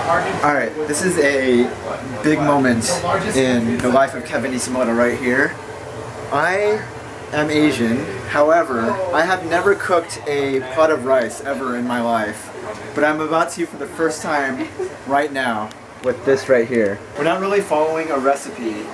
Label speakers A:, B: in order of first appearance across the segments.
A: Alright, this is a big moment in the life of Kevin Isamoto right here. I am Asian, however, I have never cooked a pot of rice ever in my life. But I'm about to for the first time right now with this right here. We're not really following a recipe,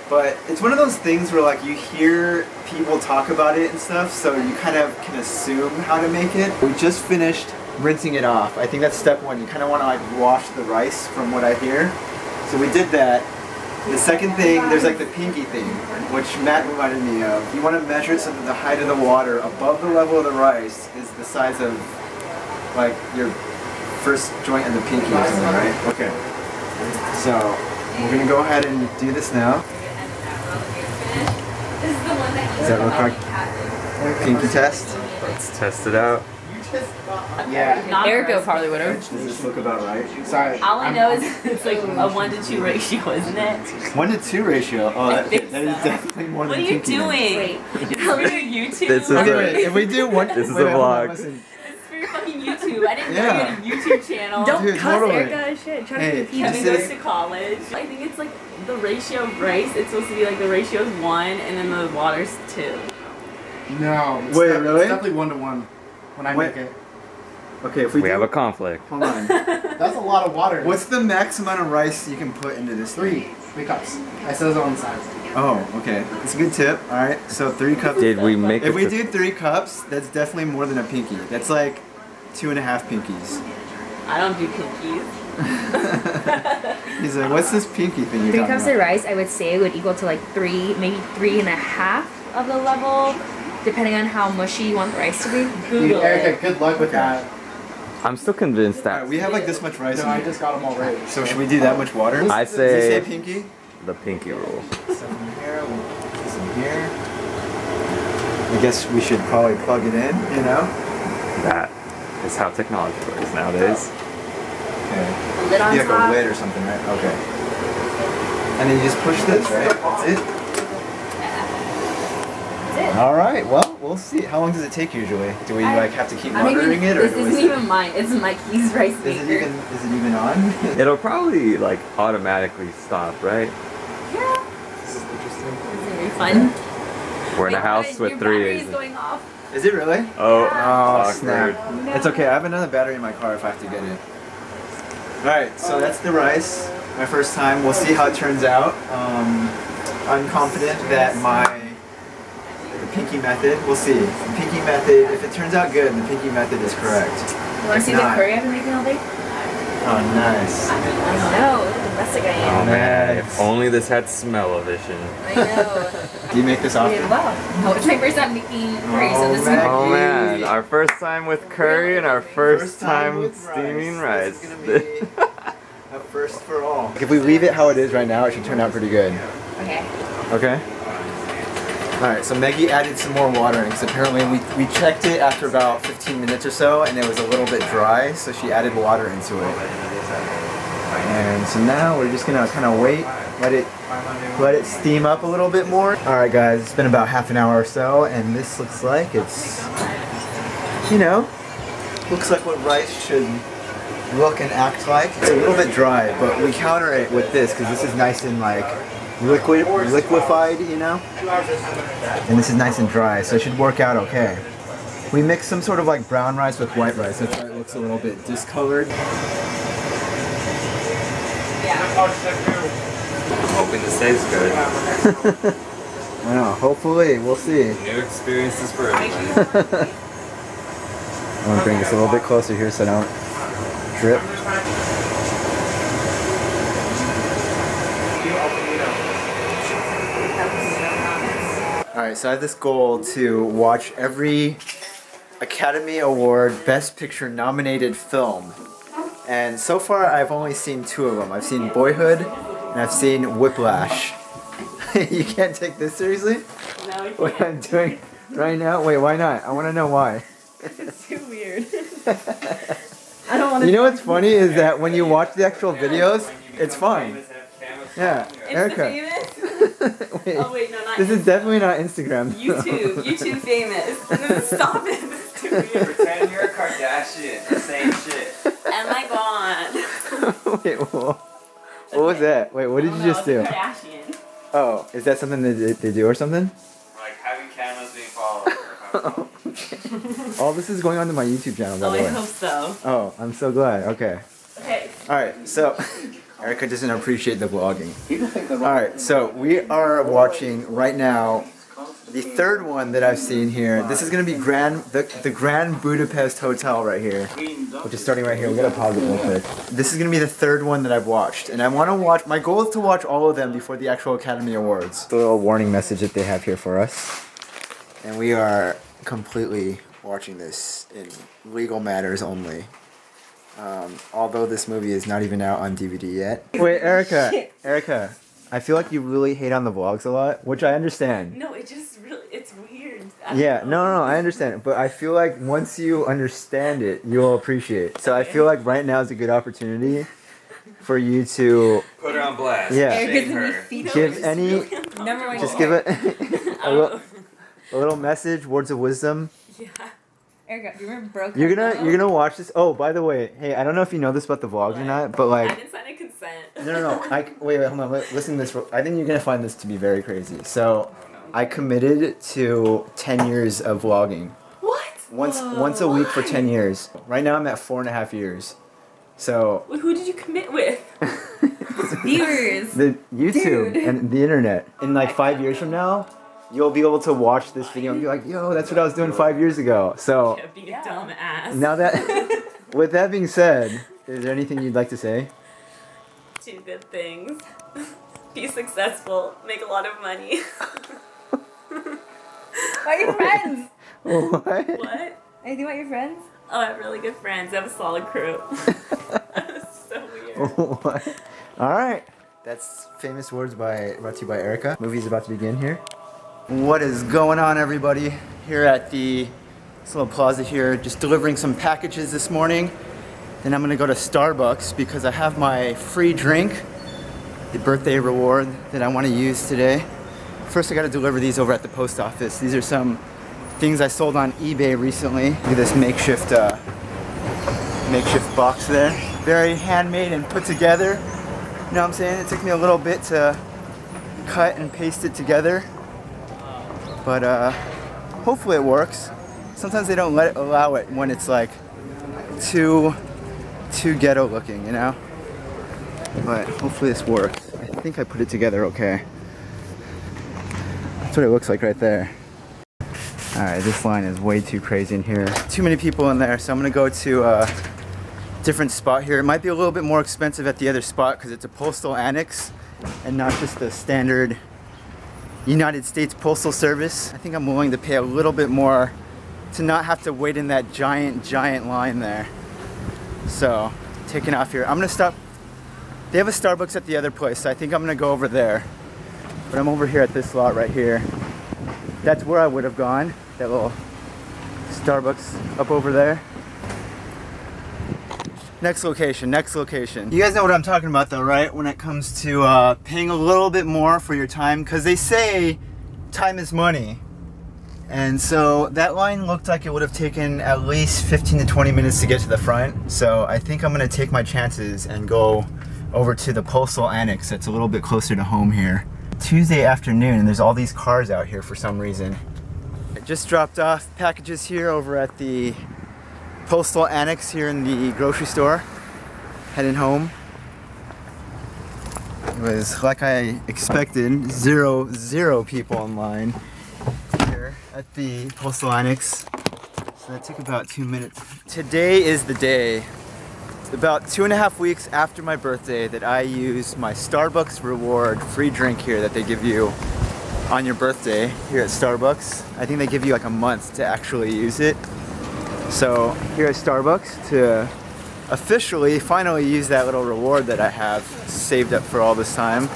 A: but it's one of those things where like you hear people talk about it and stuff, so you kind of can assume how to make it. We just finished rinsing it off. I think that's step one. You kind of want to like wash the rice from what I hear. So we did that. The second thing, there's like the pinky thing, which Matt reminded me of. You want to measure it so that the height of the water above the level of the rice is the size of like your first joint in the pinky or something, right? Okay. So we're gonna go ahead and do this now. Does that look like pinky test?
B: Let's test it out.
A: Yeah.
C: Erica probably would have.
A: Does this look about right? Sorry.
C: All I know is it's like a 1-to-2 ratio, isn't it?
A: 1-to-2 ratio. Oh, that is definitely more than pinky.
C: What are you doing? Wait, is this for your YouTube?
B: This is
A: Okay, if we do one,
B: This is
A: wait,
B: a
A: hold on,
B: vlog.
A: listen.
C: It's for your fucking YouTube. I didn't know you had a YouTube channel.
D: Don't
A: Dude,
D: cuss
A: totally.
D: Erica shit. Try
A: Hey,
D: to be
C: Kevin
A: This
C: goes
A: is-
C: to college. I think it's like the ratio of rice. It's supposed to be like the ratio is 1 and then the water's 2.
E: No.
A: Wait, really?
E: It's definitely 1-to-1 when I
A: Wait.
E: make it.
A: Okay, if
B: We
A: do,
B: have a conflict.
A: hold on.
E: That's a lot of water.
A: What's the max amount of rice you can put into this?
E: 3 cups. I says it on the side.
A: Oh, okay. That's a good tip. All right, so 3 cups.
B: Did we make
A: If
B: it
A: we
B: to-
A: do 3 cups, that's definitely more than a pinky. That's like 2.5 pinkies.
C: I don't do pinkies.
A: He's like, what's this pinky thing you're
D: 3
A: talking
D: cups
A: about?
D: of rice, I would say would equal to like 3, maybe 3.5 of the level, depending on how mushy you want the rice to be.
C: Google
E: Erica,
C: it.
E: good luck with that.
B: I'm still convinced
A: All right,
B: that
A: we have like this much rice
E: No,
A: in
E: I
A: here.
E: just got them all right.
A: So should we do that much water?
B: I
A: Does he say
B: say
A: pinky?
B: the pinky rule.
A: Stuff in here, we'll put this in here. I guess we should probably plug it in, you know?
B: That is how technology works nowadays.
A: Okay.
D: Lid on
A: Be like a
D: top.
A: lid or something, right? Okay. And then you just push this, right? That's it? All right. Well, we'll see. How long does it take usually? Do we like have to keep monitoring it, or
C: this
A: do we-
C: isn't even mine. It's Mikey's rice
A: Is
C: maker.
A: it even on?
B: It'll probably like automatically stop, right?
C: Yeah.
E: This is interesting.
C: It's gonna be fun.
B: We're in a
C: Wait,
B: house
C: your
B: with
C: battery
B: 3
C: is
B: Asians.
C: going off.
A: Is it really?
B: Oh,
A: Oh
B: awkward.
A: snap! It's okay. I have another battery in my car if I have to get it. All right. So that's the rice. My first time. We'll see how it turns out. I'm confident that the pinky method. We'll see. The pinky method. If it turns out good, the pinky method is correct.
D: You want to
A: If
D: see the
A: not-
D: curry I've been making all day?
A: Oh, nice.
D: I know, look at the domestic I
B: Oh
D: am.
B: man,
A: Nice.
B: if only this had smell-o-vision.
D: I know.
A: Do you make this
D: I
A: often?
D: did well. No, it's my first time making curry, so this is
A: man.
B: Oh
A: Maggie.
B: man, our first time with curry and our first time
A: with
B: steaming
A: rice.
B: rice.
A: This is gonna be a first for all. If we leave it how it is right now, it should turn out pretty good.
D: Okay.
A: Okay. All right. So Maggie added some more water in because apparently we checked it after about 15 minutes or so, and it was a little bit dry. So she added water into it. And so now we're just gonna kind of wait, let it steam up a little bit more. All right, guys. It's been about half an hour or so, and this looks like it's, you know, looks like what rice should look and act like. It's a little bit dry, but we counter it with this because this is nice and like liquefied, you know? And this is nice and dry, so it should work out okay. We mix some sort of like brown rice with white rice. That's why it looks a little bit discolored.
B: I'm hoping this tastes good.
A: I don't know, hopefully, we'll see.
B: New experiences for everybody.
A: I'm gonna bring this a little bit closer here so I don't drip. Alright, so I have this goal to watch every Academy Award Best Picture nominated film. And so far I've only seen 2 of them. I've seen Boyhood and I've seen Whiplash. You can't take this seriously?
C: No, we
A: What
C: can't.
A: I'm doing right now? Wait, why not? I want to know why.
C: It's too weird. I don't want to.
A: You know what's funny is that when you watch the actual videos, it's fine. Yeah,
C: It's
A: Erica.
C: the famous.
A: Wait,
C: Oh wait, no, not
A: this is definitely not Instagram.
C: YouTube famous. Stop it. This is too weird.
B: Pretend you're a Kardashian. Same shit.
C: Am I gone?
A: Wait, what was that? Wait, what did you just do?
C: Kardashian.
A: Oh, is that something that they do or something?
B: Like having cameras being followed.
A: All this is going on to my YouTube channel, by
C: Oh,
A: the
C: I
A: way.
C: hope so.
A: Oh, I'm so glad. Okay.
C: Okay.
A: Alright, so Erica doesn't appreciate the vlogging. Alright, so we are watching right now the third one that I've seen here. This is going to be the Grand Budapest Hotel right here, which is starting right here. We gotta pause it real quick. This is going to be the third one that I've watched, and I want to watch. My goal is to watch all of them before the actual Academy Awards. The little warning message that they have here for us, and we are completely watching this in legal matters only. Although this movie is not even out on DVD yet. Wait, Erica, I feel like you really hate on the vlogs a lot, which I understand.
C: No, it just really, it's weird.
A: Yeah, no, I understand it, but I feel like once you understand it, you'll appreciate it. So I feel like right now is a good opportunity for you to
B: Put her on blast.
A: Yeah.
D: Erica's
B: Shame
D: gonna be
B: her.
D: featured.
A: give any,
D: Number one.
A: just give it a little message, words of wisdom.
C: Yeah.
D: Erica, do you remember Broke?
A: You're gonna watch this. Oh, by the way, hey, I don't know if you know this about the vlogs or not, but
C: I
A: like,
C: didn't sign a consent.
A: no. Wait, hold on. Listen to this. I think you're gonna find this to be very crazy. So, I committed to 10 years of vlogging.
C: What?
A: Once a week for 10 years. Right now I'm at 4.5 years. So
C: Wait, who did you commit with?
D: Viewers.
A: the YouTube
D: Dude.
A: and the internet. In like 5 years from now, you'll be able to watch this video and be like, yo, that's what I was doing 5 years ago. So
C: Yeah, being a dumb ass.
A: now that, with that being said, is there anything you'd like to say?
C: 2 good things. Be successful. Make a lot of money.
D: Are your friends?
A: What?
C: What?
D: Anything about your friends?
C: Oh, I have really good friends. I have a solid crew. That's so weird.
A: What? All right. That's famous words brought to you by Erica. Movie's about to begin here. What is going on, everybody? Here at this little plaza here, just delivering some packages this morning. Then I'm gonna go to Starbucks because I have my free drink, the birthday reward that I want to use today. First, I gotta deliver these over at the post office. These are some things I sold on eBay recently. Look at this makeshift box there. Very handmade and put together. You know what I'm saying? It took me a little bit to cut and paste it together. But hopefully it works. Sometimes they don't allow it when it's like too ghetto looking, you know? But hopefully this works. I think I put it together okay. That's what it looks like right there. Alright, this line is way too crazy in here. Too many people in there, so I'm gonna go to a different spot here. It might be a little bit more expensive at the other spot because it's a postal annex and not just the standard United States Postal Service. I think I'm willing to pay a little bit more to not have to wait in that giant line there. So, taking off here. I'm gonna stop. They have a Starbucks at the other place, so I think I'm gonna go over there. But I'm over here at this lot right here. That's where I would have gone. That little Starbucks up over there. Next location. You guys know what I'm talking about though, right? When it comes to paying a little bit more for your time, because they say time is money. And so that line looked like it would have taken at least 15 to 20 minutes to get to the front. So I think I'm gonna take my chances and go over to the postal annex that's a little bit closer to home here. Tuesday afternoon, and there's all these cars out here for some reason. I just dropped off packages here over at the postal annex here in the grocery store. Heading home. It was like I expected, zero people online here at the postal annex. So that took about 2 minutes. Today is the day, about 2.5 weeks after my birthday, that I use my Starbucks reward free drink here that they give you on your birthday here at Starbucks. I think they give you like a month to actually use it. So here at Starbucks to officially finally use that little reward that I have saved up for all this time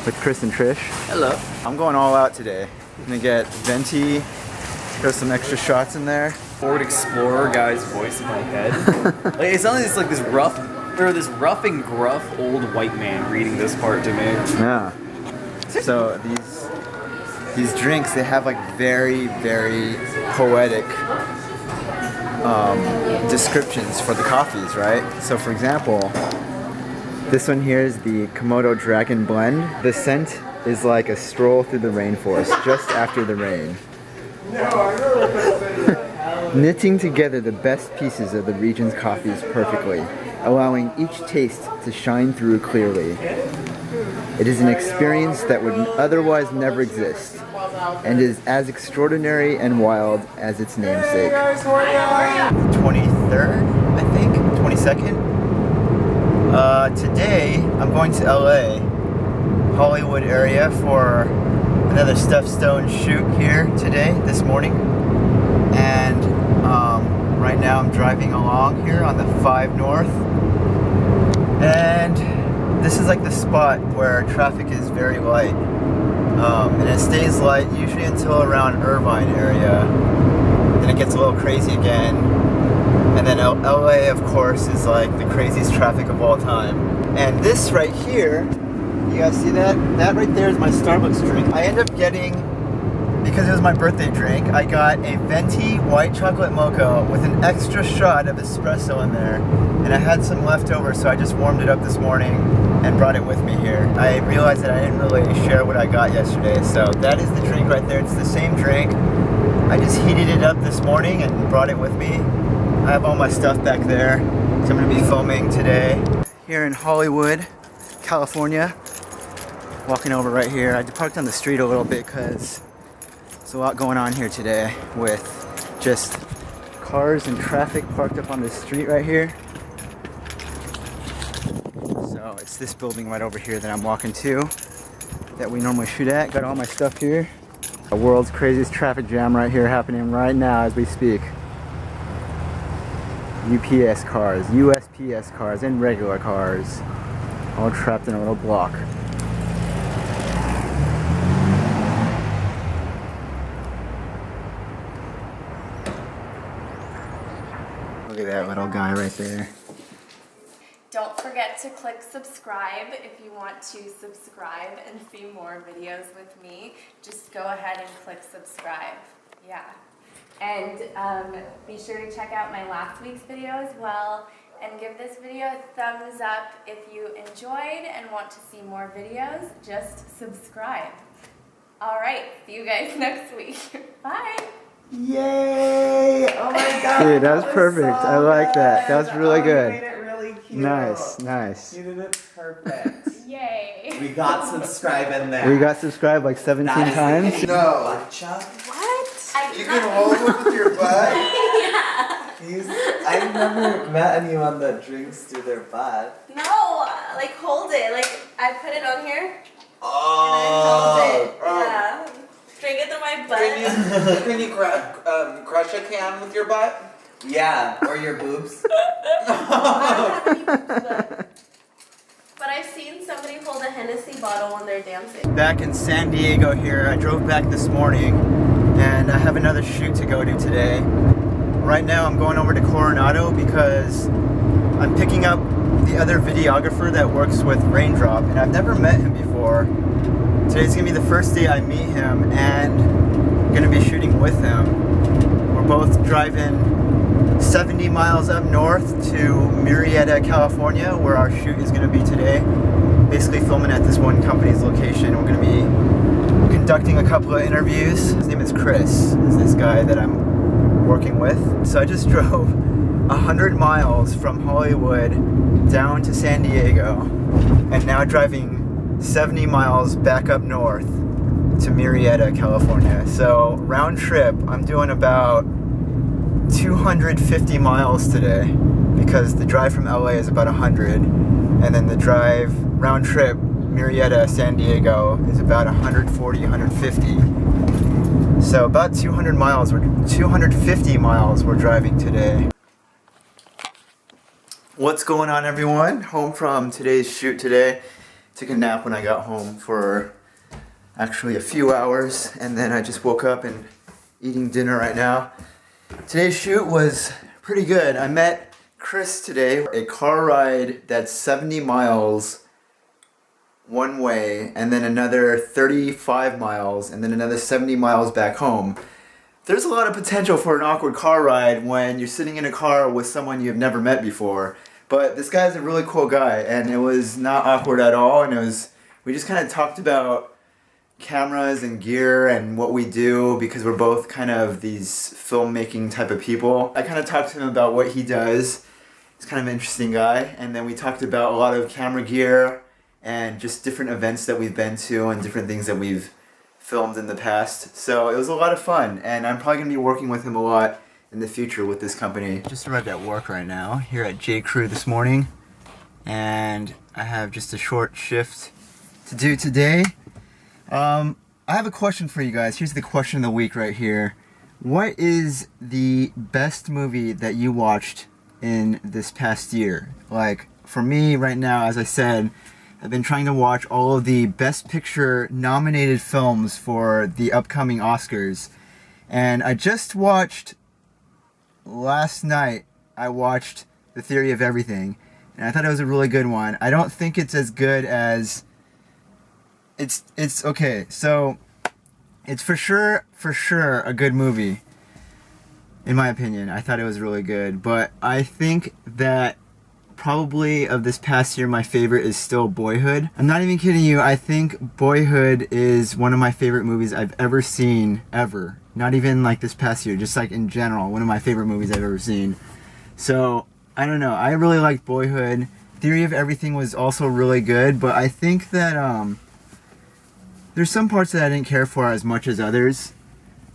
A: with Chris and Trish.
B: Hello.
A: I'm going all out today. I'm gonna get venti, throw some extra shots in there.
F: Ford Explorer guy's voice in my head. Like it sounds like this rough and gruff old white man reading this part to me.
A: Yeah. So these drinks, they have like very poetic descriptions for the coffees, right? So for example, this one here is the Komodo Dragon Blend. The scent is like a stroll through the rainforest just after the rain. Knitting together the best pieces of the region's coffees perfectly, allowing each taste to shine through clearly. It is an experience that would otherwise never exist, and is as extraordinary and wild as its namesake. 23rd, I think? 22nd? Today, I'm going to LA, Hollywood area, for another Steph Stone shoot here today, this morning. And right now I'm driving along here on the 5 North. And this is like the spot where traffic is very light. And it stays light usually until around Irvine area. Then it gets a little crazy again. And then LA, of course, is like the craziest traffic of all time. And this right here, you guys see that? That right there is my Starbucks drink. I end up getting, because it was my birthday drink, I got a venti white chocolate mocha with an extra shot of espresso in there. And I had some left over, so I just warmed it up this morning and brought it with me here. I realized that I didn't really share what I got yesterday, so that is the drink right there. It's the same drink. I just heated it up this morning and brought it with me. I have all my stuff back there, so I'm going to be filming today. Here in Hollywood, California. Walking over right here. I parked on the street a little bit because there's a lot going on here today with just cars and traffic parked up on the street right here. So it's this building right over here that I'm walking to, that we normally shoot at. Got all my stuff here. The world's craziest traffic jam right here happening right now as we speak. UPS cars, USPS cars, and regular cars, all trapped in a little block. Look at that little guy right there.
G: Don't forget to click subscribe if you want to subscribe and see more videos with me. Just go ahead and click subscribe. Yeah. And be sure to check out my last week's video as well, and give this video a thumbs up if you enjoyed and want to see more videos. Just subscribe. Alright, see you guys next week. Bye!
E: Yay! Oh my god.
A: Dude, that was perfect. I like that. That was really good.
E: You made it really cute.
A: Nice, nice.
E: You did it perfect.
G: Yay!
H: We got subscribe in there.
A: We got subscribed like 17 times.
H: No.
G: What?
H: You can hold it with your butt? I've never met anyone that drinks through their butt.
G: No, like hold it. Like I put it on here
H: Oh.
G: and I hold it. Yeah. Drink it through my butt.
H: Can you crush a can with your butt? Yeah, or your boobs.
G: I don't have any butt. But I've seen somebody hold a Hennessy bottle when they're dancing.
A: Back in San Diego here. I drove back this morning and I have another shoot to go to today. Right now I'm going over to Coronado because I'm picking up the other videographer that works with Raindrop, and I've never met him before. Today's gonna be the first day I meet him and I'm gonna be shooting with him. We're both driving 70 miles up north to Murrieta, California, where our shoot is gonna be today. Basically filming at this one company's location. We're gonna be conducting a couple of interviews. His name is Chris, is this guy that I'm working with. So I just drove 100 miles from Hollywood down to San Diego, and now driving 70 miles back up north to Murrieta, California. So round trip, I'm doing about 250 miles today, because the drive from LA is about 100, and then the drive round trip Murrieta, San Diego is about 140, 150. So about 250 miles we're driving today. What's going on, everyone? Home from today's shoot today. Took a nap when I got home for actually a few hours, and then I just woke up and eating dinner right now. Today's shoot was pretty good. I met Chris today. A car ride that's 70 miles one way, and then another 35 miles, and then another 70 miles back home. there's a lot of potential for an awkward car ride when you're sitting in a car with someone you've never met before. But this guy's a really cool guy, and it was not awkward at all. And we just kind of talked about cameras and gear and what we do, because we're both kind of these filmmaking type of people. I kind of talked to him about what he does. He's kind of an interesting guy. And then we talked about a lot of camera gear and just different events that we've been to and different things that we've filmed in the past. So it was a lot of fun, and I'm probably going to be working with him a lot in the future with this company. Just arrived at work right now, here at J. Crew this morning, and I have just a short shift to do today. I have a question for you guys. Here's the question of the week right here. What is the best movie that you watched in this past year? Like, for me right now, as I said, I've been trying to watch all of the Best Picture nominated films for the upcoming Oscars. And I just watched, last night, I watched The Theory of Everything. And I thought it was a really good one. I don't think it's as good as... It's okay, so it's for sure a good movie. In my opinion, I thought it was really good. But I think that probably of this past year, my favorite is still Boyhood. I'm not even kidding you. I think Boyhood is one of my favorite movies I've ever seen, ever. Not even like this past year, just like in general, one of my favorite movies I've ever seen. So, I don't know. I really liked Boyhood. Theory of Everything was also really good, but I think that there's some parts that I didn't care for as much as others.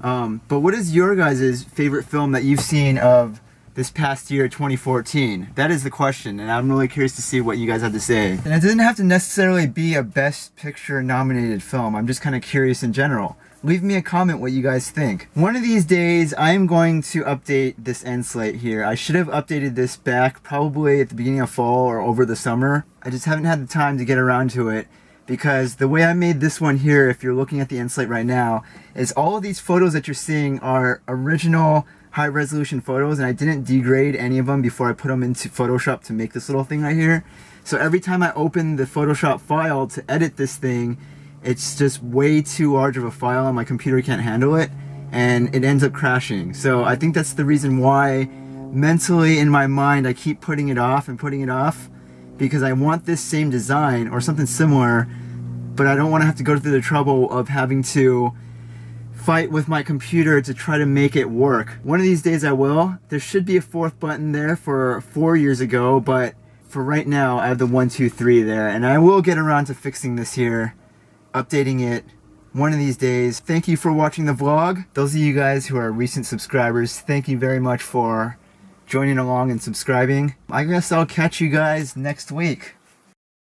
A: But what is your guys' favorite film that you've seen of this past year, 2014? That is the question, and I'm really curious to see what you guys have to say. And it doesn't have to necessarily be a Best Picture nominated film. I'm just kind of curious in general. Leave me a comment what you guys think. One of these days, I am going to update this end slate here. I should have updated this back probably at the beginning of fall or over the summer. I just haven't had the time to get around to it, because the way I made this one here, if you're looking at the end slate right now, is all of these photos that you're seeing are original high-resolution photos, and I didn't degrade any of them before I put them into Photoshop to make this little thing right here. So every time I open the Photoshop file to edit this thing, it's just way too large of a file and my computer can't handle it, and it ends up crashing. So I think that's the reason why mentally in my mind I keep putting it off and putting it off, because I want this same design or something similar, but I don't want to have to go through the trouble of having to fight with my computer to try to make it work. One of these days I will. There should be a fourth button there for 4 years ago, but for right now I have the 1, 2, 3 there, and I will get around to fixing this here, updating it one of these days. Thank you for watching the vlog. Those of you guys who are recent subscribers, thank you very much for joining along and subscribing. I guess I'll catch you guys next week.